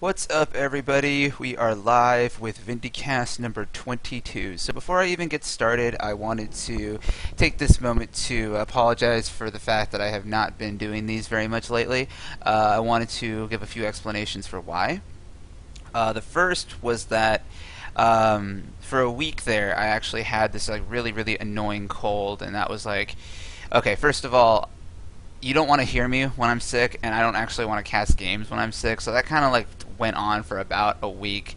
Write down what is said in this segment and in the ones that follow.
What's up, everybody? We are live with Vindicast number 22. So before I even get started, I wanted to take this moment to apologize for the fact that I have not been doing these very much lately. I wanted to give a few explanations for why. The first was that for a week there, I actually had this really annoying cold, and that was okay, first of all, you don't want to hear me when I'm sick, and I don't actually want to cast games when I'm sick, so that kind of went on for about a week.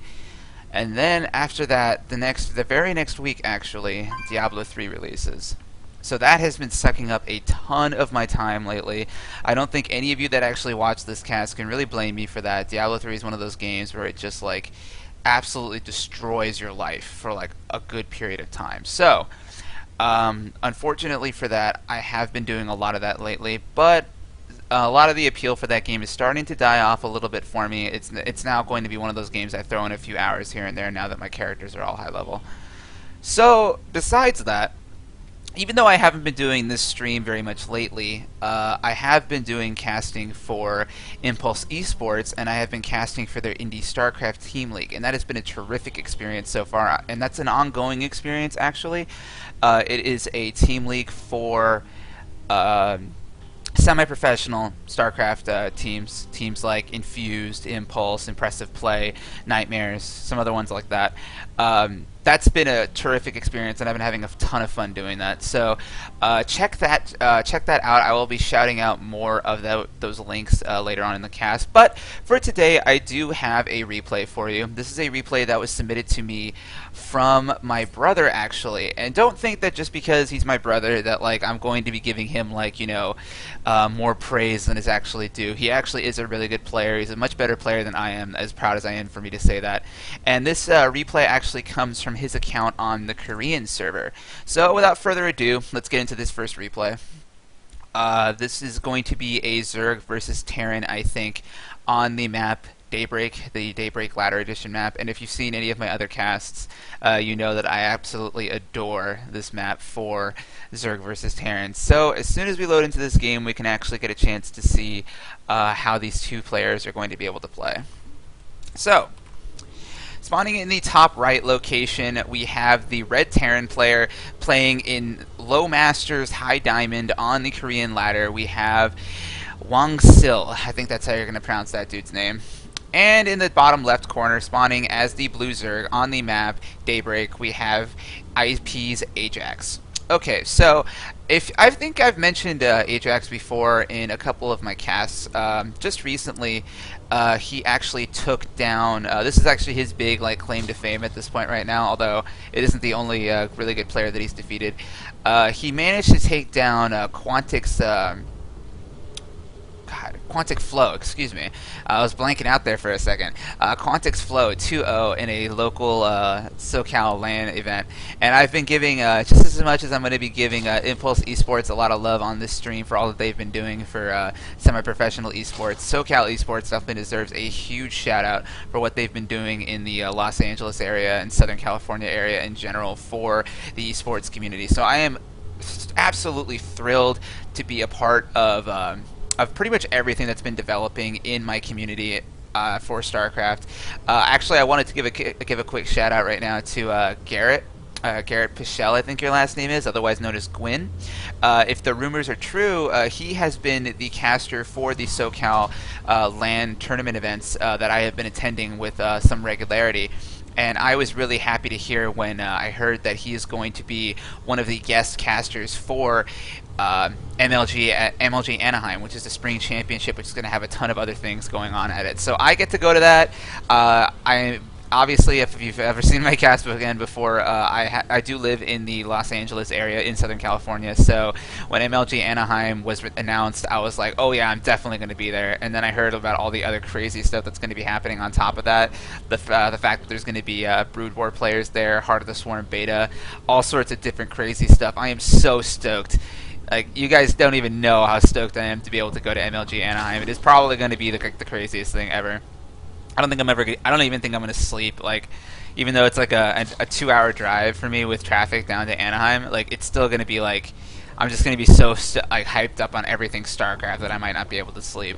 And then after that, the very next week actually, Diablo 3 releases. So that has been sucking up a ton of my time lately. I don't think any of you that actually watch this cast can really blame me for that. Diablo 3 is one of those games where it just absolutely destroys your life for a good period of time. So unfortunately for that, I have been doing a lot of that lately, but a lot of the appeal for that game is starting to die off a little bit for me. It's now going to be one of those games I throw in a few hours here and there now that my characters are all high level. So besides that, even though I haven't been doing this stream very much lately, I have been doing casting for Impulse Esports, and I have been casting for their Indie StarCraft Team League, and that has been a terrific experience so far, and that's an ongoing experience, actually. It is a team league for semi-professional StarCraft teams like Infused, Impulse, Impressive Play, Nightmares, some other ones like that. That's been a terrific experience, and I've been having a ton of fun doing that. So check that out. I will be shouting out more of those links later on in the cast. But for today, I do have a replay for you. This is a replay that was submitted to me from my brother, actually. And don't think that just because he's my brother that I'm going to be giving him more praise than is actually due. He actually is a really good player. He's a much better player than I am, as proud as I am for me to say that. And this replay actually comes from his account on the Korean server. So without further ado, let's get into this first replay. This is going to be a Zerg versus Terran, I think, on the map Daybreak, the Daybreak Ladder Edition map. And if you've seen any of my other casts, you know that I absolutely adore this map for Zerg versus Terran. So as soon as we load into this game, we can actually get a chance to see how these two players are going to be able to play. So, spawning in the top right location, we have the Red Terran player playing in Low Masters High Diamond on the Korean ladder. We have Wang Sil. I think that's how you're going to pronounce that dude's name. And in the bottom left corner, spawning as the Blue Zerg on the map Daybreak, we have IP's Ajax. Okay, so I think I've mentioned Ajax before in a couple of my casts. Just recently, he actually took down. This is actually his big claim to fame at this point right now. Although it isn't the only really good player that he's defeated. He managed to take down Quantic's. Quantic Flow, excuse me. I was blanking out there for a second. Quantic's Flow 2-0 in a local SoCal LAN event. And I've been giving, just as much as I'm going to be giving Impulse Esports a lot of love on this stream for all that they've been doing for semi-professional esports, SoCal Esports definitely deserves a huge shout out for what they've been doing in the Los Angeles area and Southern California area in general for the esports community. So I am absolutely thrilled to be a part of pretty much everything that's been developing in my community for StarCraft. Actually, I wanted to give a quick shout out right now to Garrett. Garrett Pichel, I think your last name is, otherwise known as Gwyn. If the rumors are true, he has been the caster for the SoCal LAN tournament events that I have been attending with some regularity. And I was really happy to hear when I heard that he is going to be one of the guest casters for MLG Anaheim, which is the Spring Championship, which is going to have a ton of other things going on at it. So I get to go to that. Obviously, if you've ever seen my cast again before, I do live in the Los Angeles area in Southern California. So when MLG Anaheim was announced, I was like, oh yeah, I'm definitely going to be there. And then I heard about all the other crazy stuff that's going to be happening on top of that. The fact that there's going to be Brood War players there, Heart of the Swarm beta, all sorts of different crazy stuff. I am so stoked. You guys don't even know how stoked I am to be able to go to MLG Anaheim. It is probably going to be the craziest thing ever. I don't even think I'm gonna sleep. Even though it's a 2-hour drive for me with traffic down to Anaheim, it's still gonna be I'm just gonna be so hyped up on everything StarCraft that I might not be able to sleep.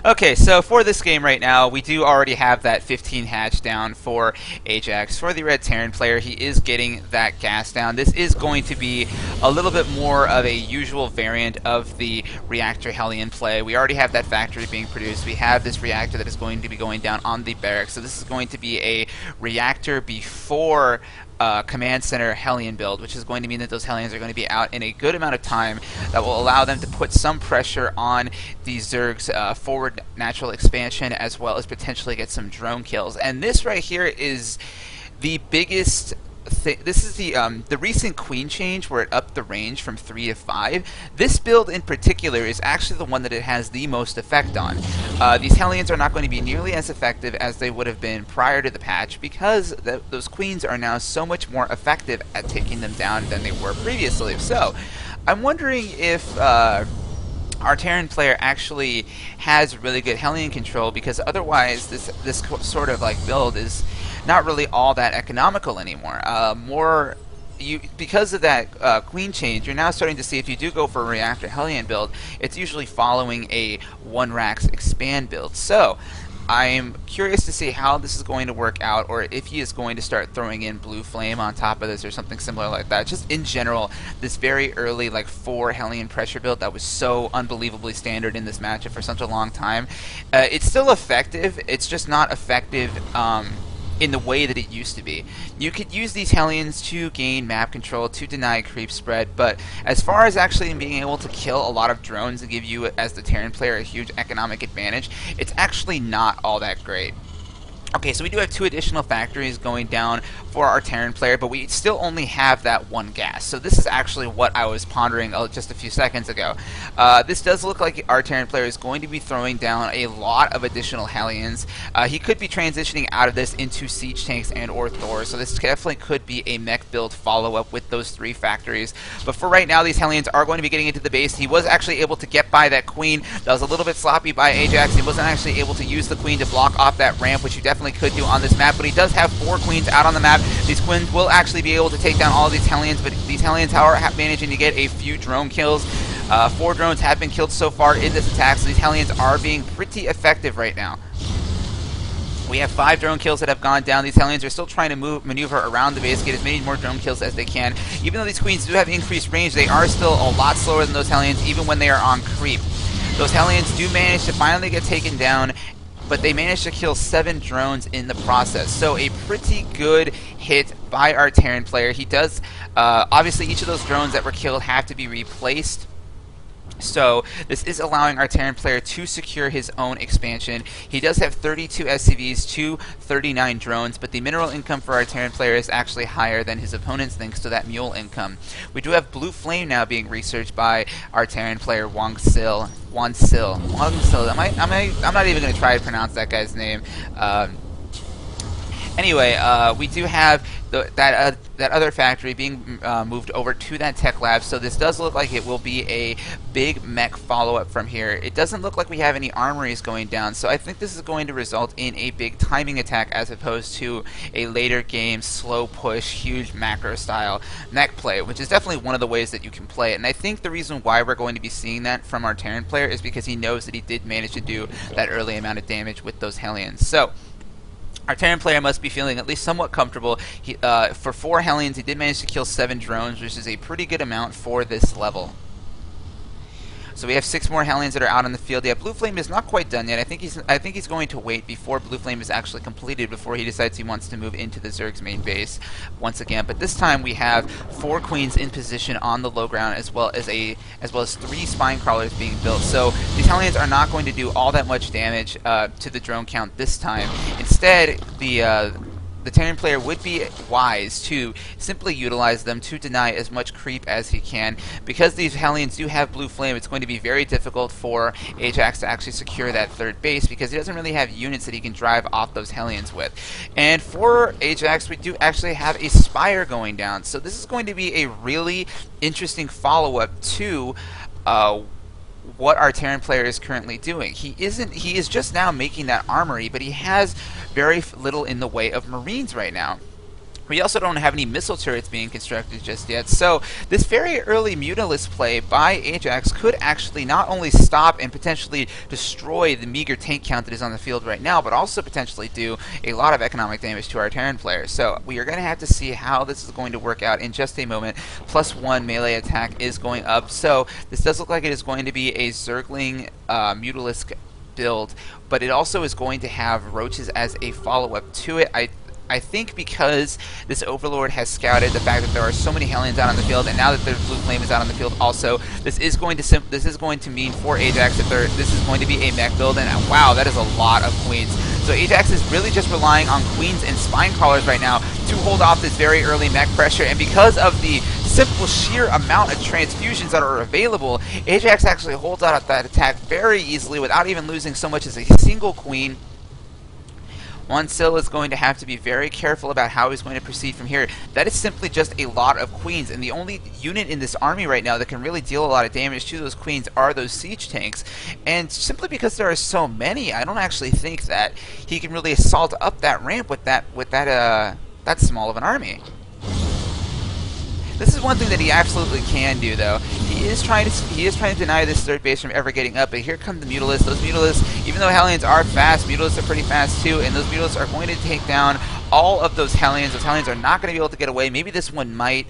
Okay, so for this game right now, we do already have that 15 hatch down for Ajax. For the Red Terran player, he is getting that gas down. This is going to be a little bit more of a usual variant of the Reactor Hellion play. We already have that factory being produced. We have this reactor that is going to be going down on the barracks. So this is going to be a reactor before Command Center Hellion build, which is going to mean that those Hellions are going to be out in a good amount of time. That will allow them to put some pressure on the Zerg's forward natural expansion, as well as potentially get some drone kills. And this right here is the biggest this is the recent queen change where it upped the range from 3 to 5. This build in particular is actually the one that it has the most effect on. These Hellions are not going to be nearly as effective as they would have been prior to the patch, because those queens are now so much more effective at taking them down than they were previously. So I'm wondering if our Terran player actually has really good Hellion control, because otherwise this sort of like build is not really all that economical anymore. Because of that queen change, you're now starting to see, if you do go for a Reactor Hellion build, it's usually following a 1-Rax expand build. So I'm curious to see how this is going to work out, or if he is going to start throwing in Blue Flame on top of this or something similar like that. Just in general, this very early like 4 Hellion pressure build that was so unbelievably standard in this matchup for such a long time, it's still effective. It's just not effective in the way that it used to be. You could use these Hellions to gain map control, to deny creep spread, but as far as actually being able to kill a lot of drones and give you, as the Terran player, a huge economic advantage, it's actually not all that great. Okay, so we do have 2 additional factories going down for our Terran player, but we still only have that 1 gas. So this is actually what I was pondering just a few seconds ago. This does look like our Terran player is going to be throwing down a lot of additional Hellions. He could be transitioning out of this into siege tanks and or Thor, so this definitely could be a mech build follow-up with those 3 factories. But for right now, these Hellions are going to be getting into the base. He was actually able to get by that queen. That was a little bit sloppy by Ajax. He wasn't actually able to use the queen to block off that ramp, which you definitely could do on this map, but he does have 4 queens out on the map. These queens will actually be able to take down all of these Hellions, but these Hellions are managing to get a few drone kills. 4 drones have been killed so far in this attack, so these Hellions are being pretty effective right now. We have 5 drone kills that have gone down. These Hellions are still trying to maneuver around the base, get as many more drone kills as they can. Even though these queens do have increased range, they are still a lot slower than those Hellions, even when they are on creep. Those Hellions do manage to finally get taken down, but they managed to kill 7 drones in the process. So a pretty good hit by our Terran player. He does, obviously each of those drones that were killed have to be replaced. So this is allowing our Terran player to secure his own expansion. He does have 32 SCVs to 39 drones, but the mineral income for our Terran player is actually higher than his opponent's thanks to that mule income. We do have Blue Flame now being researched by our Terran player Wang Sil. I'm not even going to try to pronounce that guy's name. Anyway, we do have that other factory being moved over to that tech lab, so this does look like it will be a big mech follow-up from here. It doesn't look like we have any armories going down, so I think this is going to result in a big timing attack as opposed to a later game slow push, huge macro style mech play, which is definitely one of the ways that you can play it. And I think the reason why we're going to be seeing that from our Terran player is because he knows that he did manage to do that early amount of damage with those Hellions. So our Terran player must be feeling at least somewhat comfortable. For 4 Hellions, he did manage to kill 7 drones, which is a pretty good amount for this level. So we have 6 more Hellions that are out on the field. Yeah, Blue Flame is not quite done yet. I think he's going to wait before Blue Flame is actually completed before he decides he wants to move into the Zerg's main base once again. But this time we have 4 queens in position on the low ground, as well as 3 spine crawlers being built. So these Hellions are not going to do all that much damage to the drone count this time. Instead, the Terran player would be wise to simply utilize them to deny as much creep as he can. Because these Hellions do have Blue Flame, it's going to be very difficult for Ajax to actually secure that 3rd base, because he doesn't really have units that he can drive off those Hellions with. And for Ajax, we do actually have a Spire going down, so this is going to be a really interesting follow-up to what our Terran player is currently doing. He is just now making that armory, but he has very little in the way of Marines right now. We also don't have any missile turrets being constructed just yet, so this very early Mutalisk play by Ajax could actually not only stop and potentially destroy the meager tank count that is on the field right now, but also potentially do a lot of economic damage to our Terran players. So we are going to have to see how this is going to work out in just a moment. +1 melee attack is going up, so this does look like it is going to be a Zergling Mutalisk build, but it also is going to have roaches as a follow-up to it. I think because this Overlord has scouted the fact that there are so many Hellions out on the field, and now that their Blue Flame is out on the field also, this is going to mean for Ajax that this is going to be a mech build, and wow, that is a lot of Queens. So Ajax is really just relying on Queens and Spine Crawlers right now to hold off this very early mech pressure, and because of the simple sheer amount of transfusions that are available, Ajax actually holds out that attack very easily without even losing so much as a single Queen. Onsil is going to have to be very careful about how he's going to proceed from here. That is simply just a lot of Queens, and the only unit in this army right now that can really deal a lot of damage to those Queens are those siege tanks. And simply because there are so many, I don't actually think that he can really assault up that ramp with that small of an army. This is one thing that he absolutely can do, though. He is trying to deny this third base from ever getting up, but here come the Mutalisks. Those Mutalisks, even though Hellions are fast, Mutalisks are pretty fast too, and those Mutalisks are going to take down all of those Hellions. Those Hellions are not going to be able to get away. Maybe this one might.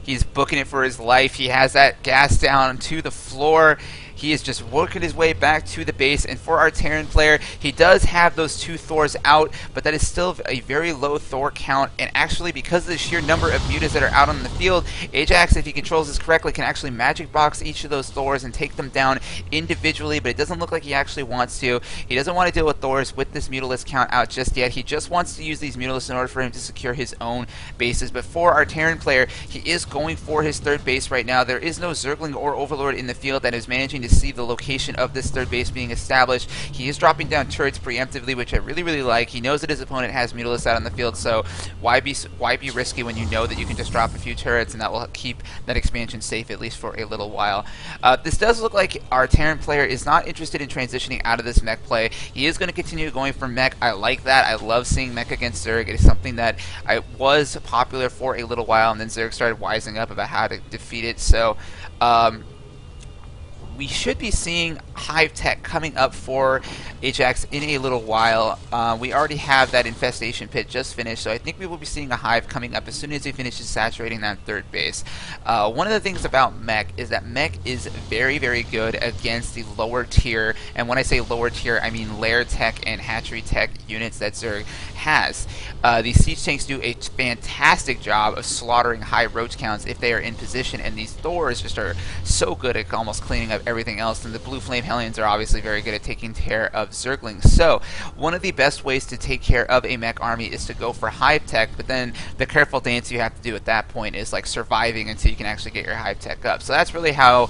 He's booking it for his life. He has that gas down to the floor. He is just working his way back to the base, and for our Terran player, he does have those 2 Thors out, but that is still a very low Thor count, and actually because of the sheer number of mutas that are out on the field, Ajax, if he controls this correctly, can actually magic box each of those Thors and take them down individually, but it doesn't look like he actually wants to. He doesn't want to deal with Thors with this Mutalisk count out just yet. He just wants to use these Mutalisks in order for him to secure his own bases, but for our Terran player, he is going for his third base right now. There is no Zergling or Overlord in the field that is managing to see the location of this third base being established. He is dropping down turrets preemptively, which I really like. He knows that his opponent has Mutalisks out on the field, so why be risky when you know that you can just drop a few turrets and that will keep that expansion safe at least for a little while. This does look like our Terran player is not interested in transitioning out of this mech play. He is going to continue going for mech. I like that. I love seeing mech against Zerg. It is something that was popular for a little while, and then Zerg started wising up about how to defeat it. So we should be seeing Hive Tech coming up for Ajax in a little while. We already have that Infestation Pit just finished, so I think we will be seeing a Hive coming up as soon as he finishes saturating that third base. One of the things about Mech is that Mech is very good against the lower tier, and when I say lower tier, I mean Lair Tech and Hatchery Tech units that Zerg has. These siege tanks do a fantastic job of slaughtering high roach counts if they are in position, and these Thors just are so good at almost cleaning up everything else, and the Blue Flame Hellions are obviously very good at taking care of Zerglings. So one of the best ways to take care of a mech army is to go for Hive Tech, but then the careful dance you have to do at that point is like surviving until you can actually get your Hive Tech up. So that's really how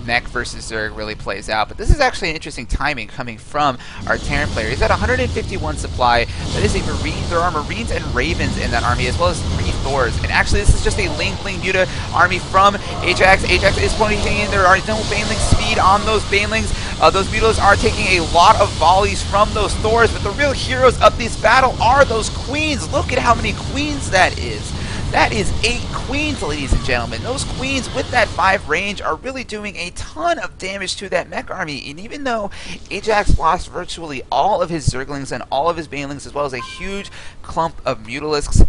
Mech versus Zerg really plays out. But this is actually an interesting timing coming from our Terran player. He's at 151 supply. That is a Marine. There are Marines and Ravens in that army, as well as 3 Thors. And actually, this is just a Ling Muta army from Ajax. Ajax is pointing in. There are no Baneling speed on those Banelings. Those Mutas are taking a lot of volleys from those Thors, but the real heroes of this battle are those Queens. Look at how many Queens that is. That is 8 Queens, ladies and gentlemen. Those Queens with that 5 range are really doing a ton of damage to that mech army. And even though Ajax lost virtually all of his Zerglings and all of his Banelings, as well as a huge clump of Mutalisks,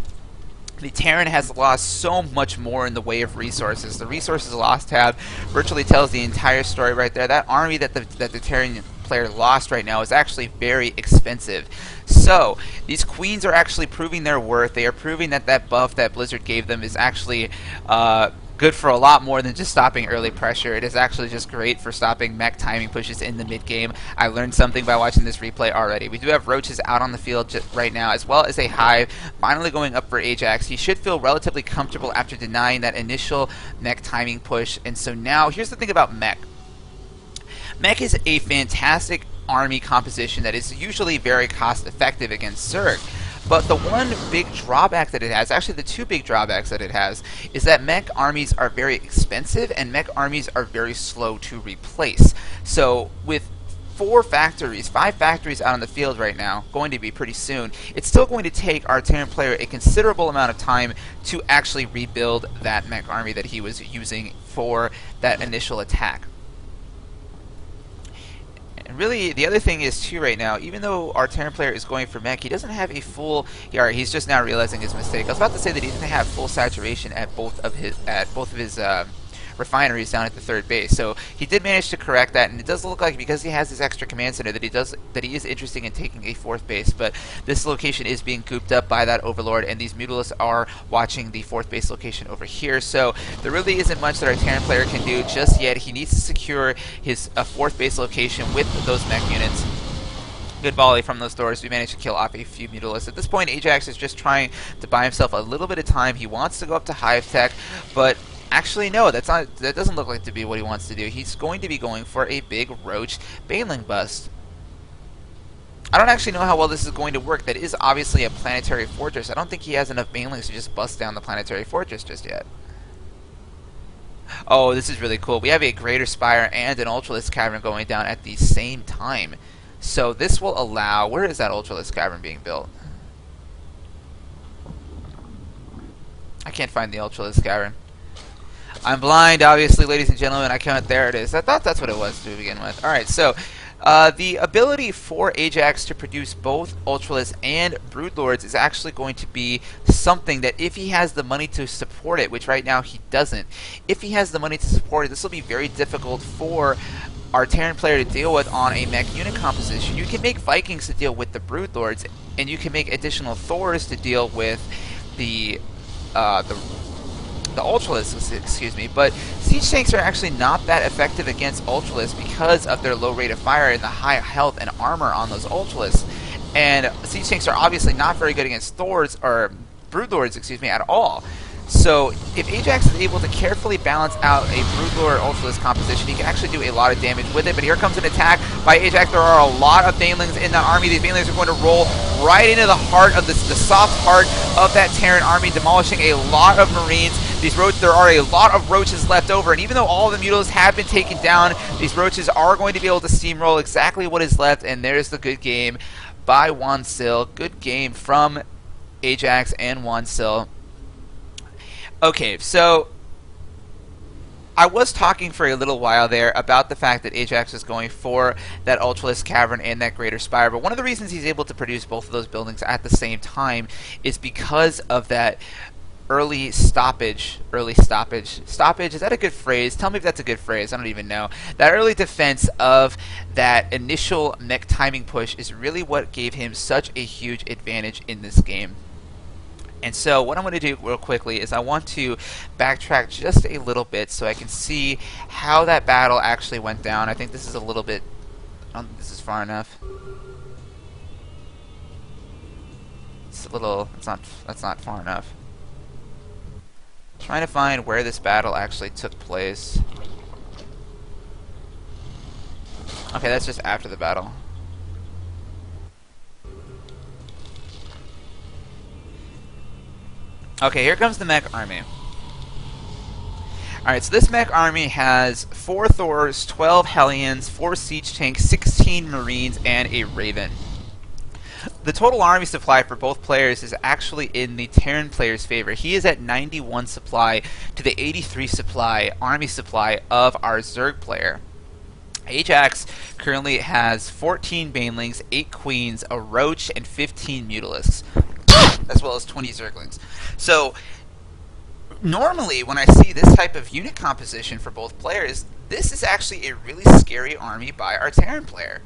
the Terran has lost so much more in the way of resources. The resources lost tab virtually tells the entire story right there. That army that the Terran player lost right now is actually very expensive. So these Queens are actually proving their worth. They are proving that that buff that Blizzard gave them is actually good for a lot more than just stopping early pressure. It is actually just great for stopping mech timing pushes in the mid game. I learned something by watching this replay already. We do have roaches out on the field right now, as well as a Hive finally going up for Ajax. He should feel relatively comfortable after denying that initial mech timing push. And so now here's the thing about mech. Mech is a fantastic army composition that is usually very cost effective against Zerg. But the one big drawback that it has, actually the 2 big drawbacks that it has, is that mech armies are very expensive and mech armies are very slow to replace. So with 5 factories out on the field right now, going to be pretty soon. It's still going to take our Terran player a considerable amount of time to actually rebuild that mech army that he was using for that initial attack. And really, the other thing is too right now, even though our Terran player is going for mech, he doesn't have a full. He's just now realizing his mistake. I was about to say that he didn't have full saturation at both of his refineries down at the third base. So he did manage to correct that, and it does look like because he has this extra command center that he is interested in taking a fourth base. But this location is being gooped up by that overlord, and these Mutalisks are watching the fourth base location over here. So there really isn't much that our Terran player can do just yet. He needs to secure his fourth base location with those mech units. Good volley from those doors. We managed to kill off a few Mutalisks. At this point, Ajax is just trying to buy himself a little bit of time. He wants to go up to Hive Tech, but actually, no, that doesn't look like to be what he wants to do. He's going to be going for a big Roach Baneling bust. I don't actually know how well this is going to work. That is obviously a planetary fortress. I don't think he has enough Banelings to just bust down the planetary fortress just yet. Oh, this is really cool. We have a Greater Spire and an Ultralisk Cavern going down at the same time. So this will allow... Where is that Ultralisk Cavern being built? I can't find the Ultralisk Cavern. I'm blind, obviously, ladies and gentlemen. I can't. There it is. I thought that's what it was to begin with. Alright, so the ability for Ajax to produce both Ultralisks and Broodlords is actually going to be something that if he has the money to support it, which right now he doesn't, if he has the money to support it, this will be very difficult for our Terran player to deal with on a mech unit composition. You can make Vikings to deal with the Broodlords, and you can make additional Thors to deal with the Ultralisks, excuse me, but siege tanks are actually not that effective against Ultralisks because of their low rate of fire and the high health and armor on those Ultralisks. And siege tanks are obviously not very good against Thors or Broodlords, excuse me, at all. So if Ajax is able to carefully balance out a Broodlord Ultralisk composition, he can actually do a lot of damage with it. But here comes an attack by Ajax. There are a lot of Banelings in that army. These Banelings are going to roll right into the heart of the soft heart of that Terran army, demolishing a lot of Marines. There are a lot of Roaches left over, and even though all of the Mutalisks have been taken down, these Roaches are going to be able to steamroll exactly what is left, and there's the good game by Wansil. Good game from Ajax and Wansil. Okay, so I was talking for a little while there about the fact that Ajax is going for that Ultralisk Cavern and that Greater Spire, but one of the reasons he's able to produce both of those buildings at the same time is because of that early stoppage, is that a good phrase? Tell me if that's a good phrase, I don't even know. That early defense of that initial mech timing push is really what gave him such a huge advantage in this game. And so what I'm going to do real quickly is I want to backtrack just a little bit so I can see how that battle actually went down. I think this is a little bit, this is far enough. It's a little, that's not far enough. Trying to find where this battle actually took place. Okay, that's just after the battle. Okay, here comes the mech army. Alright, so this mech army has 4 Thors, 12 Hellions, 4 siege tanks, 16 Marines, and a Raven. The total army supply for both players is actually in the Terran player's favor. He is at 91 supply to the 83 supply, army supply of our Zerg player. Ajax currently has 14 Banelings, 8 Queens, a Roach, and 15 Mutalisks, as well as 20 Zerglings. So, normally when I see this type of unit composition for both players, this is actually a really scary army by our Terran player.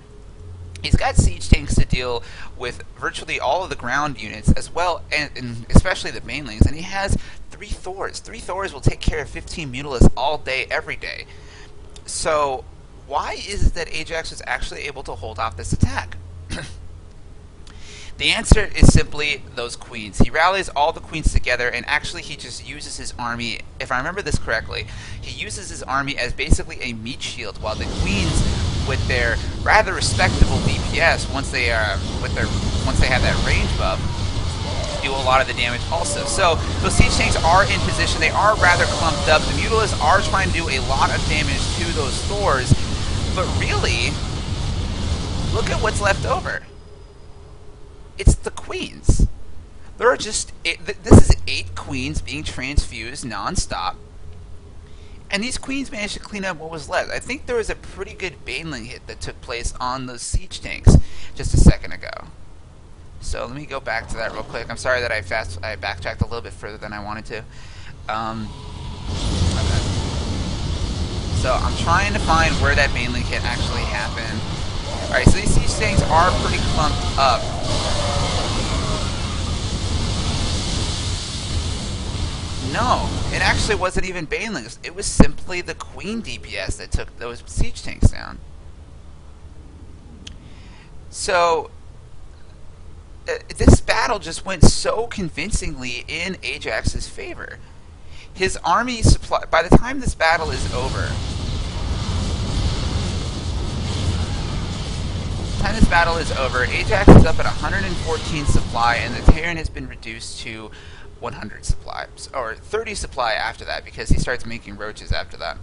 He's got siege tanks to deal with virtually all of the ground units as well, and especially the Banelings, and he has 3 Thors. 3 Thors will take care of 15 Mutalisks all day, every day. So, why is it that Ajax was actually able to hold off this attack? The answer is simply those queens. He rallies all the queens together, and actually he just uses his army, if I remember this correctly, he uses his army as basically a meat shield, while the queens, with their rather respectable DPS, once they have that range buff, do a lot of the damage also. So those siege tanks are in position. They are rather clumped up. The Mutalisks are trying to do a lot of damage to those Thors, but really, look at what's left over. It's the queens. There are just this is 8 queens being transfused nonstop, and these queens managed to clean up what was left. I think there was a pretty good baneling hit that took place on those siege tanks just a second ago. So let me go back to that real quick. I'm sorry that I backtracked a little bit further than I wanted to. So I'm trying to find where that baneling hit actually happened. Alright, so these siege tanks are pretty clumped up. No, it actually wasn't even banelings. It was simply the queen DPS that took those siege tanks down. So this battle just went so convincingly in Ajax's favor. His army supply, by the time this battle is over, Ajax is up at 114 supply, and the Terran has been reduced to 100 supply, or 30 supply after that, because he starts making roaches after that.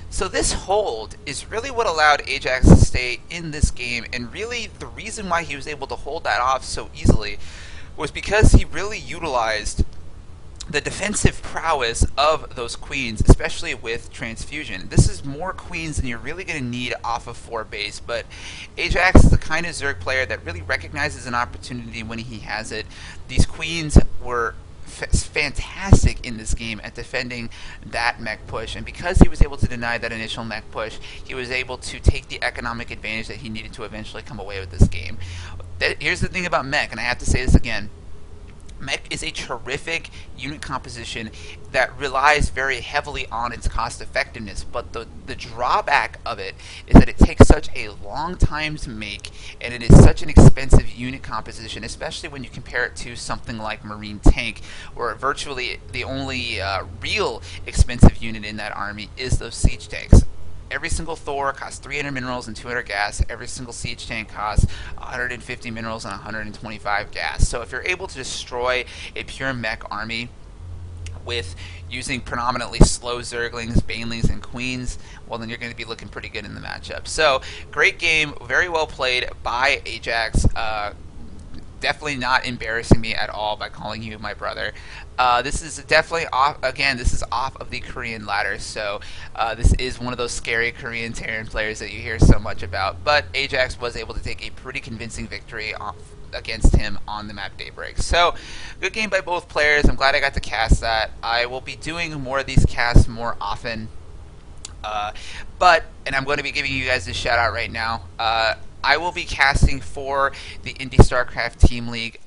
So this hold is really what allowed Ajax to stay in this game, and really the reason why he was able to hold that off so easily was because he really utilized the defensive prowess of those queens, especially with transfusion. This is more queens than you're really going to need off of 4 base, but Ajax is the kind of Zerg player that really recognizes an opportunity when he has it. These queens were fantastic in this game at defending that mech push, and because he was able to deny that initial mech push, he was able to take the economic advantage that he needed to eventually come away with this game. Here's the thing about mech, and I have to say this again. Mech is a terrific unit composition that relies very heavily on its cost effectiveness, but the drawback of it is that it takes such a long time to make, and it is such an expensive unit composition, especially when you compare it to something like Marine Tank, where virtually the only real expensive unit in that army is those siege tanks. Every single Thor costs 300 minerals and 200 gas. Every single siege tank costs 150 minerals and 125 gas. So if you're able to destroy a pure mech army with using predominantly slow Zerglings, Banelings, and Queens, well, then you're going to be looking pretty good in the matchup. So great game, very well played by Ajax. Definitely not embarrassing me at all by calling you my brother. This is definitely off, again, this is off of the Korean ladder, so this is one of those scary Korean Terran players that you hear so much about, but Ajax was able to take a pretty convincing victory against him on the map Daybreak. So, good game by both players. I'm glad I got to cast that. I will be doing more of these casts more often, and I'm going to be giving you guys this shout out right now. I will be casting for the Indie StarCraft Team League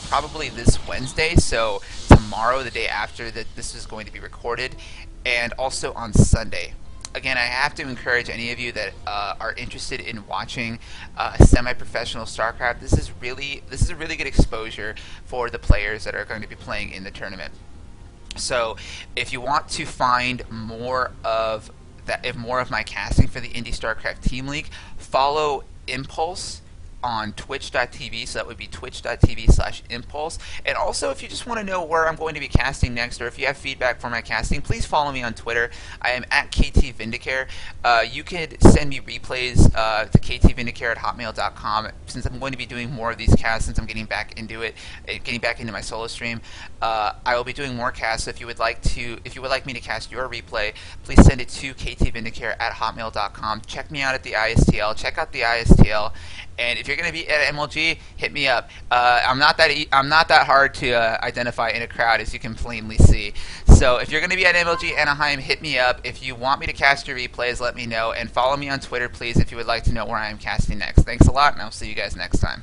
probably this Wednesday, so tomorrow, the day after that this is going to be recorded, and also on Sunday. Again, I have to encourage any of you that are interested in watching semi-professional StarCraft. This is a really good exposure for the players that are going to be playing in the tournament. So, if you want to find more of my casting for the Indie StarCraft Team League, follow Impulse on twitch.tv, so that would be twitch.tv/impulse. And also, if you just want to know where I'm going to be casting next, or if you have feedback for my casting, please follow me on Twitter. I am at KTVindicare. You could send me replays to ktvindicare@hotmail.com, since I'm going to be doing more of these casts, since I'm getting back into it, getting back into my solo stream. I will be doing more casts, so if you would like me to cast your replay, please send it to ktvindicare@hotmail.com. Check me out at the ISTL. Check out the ISTL. And if you're going to be at MLG, hit me up. I'm not that hard to identify in a crowd, as you can plainly see. So if you're going to be at MLG Anaheim, hit me up. If you want me to cast your replays, let me know. And follow me on Twitter, please, if you would like to know where I am casting next. Thanks a lot, and I'll see you guys next time.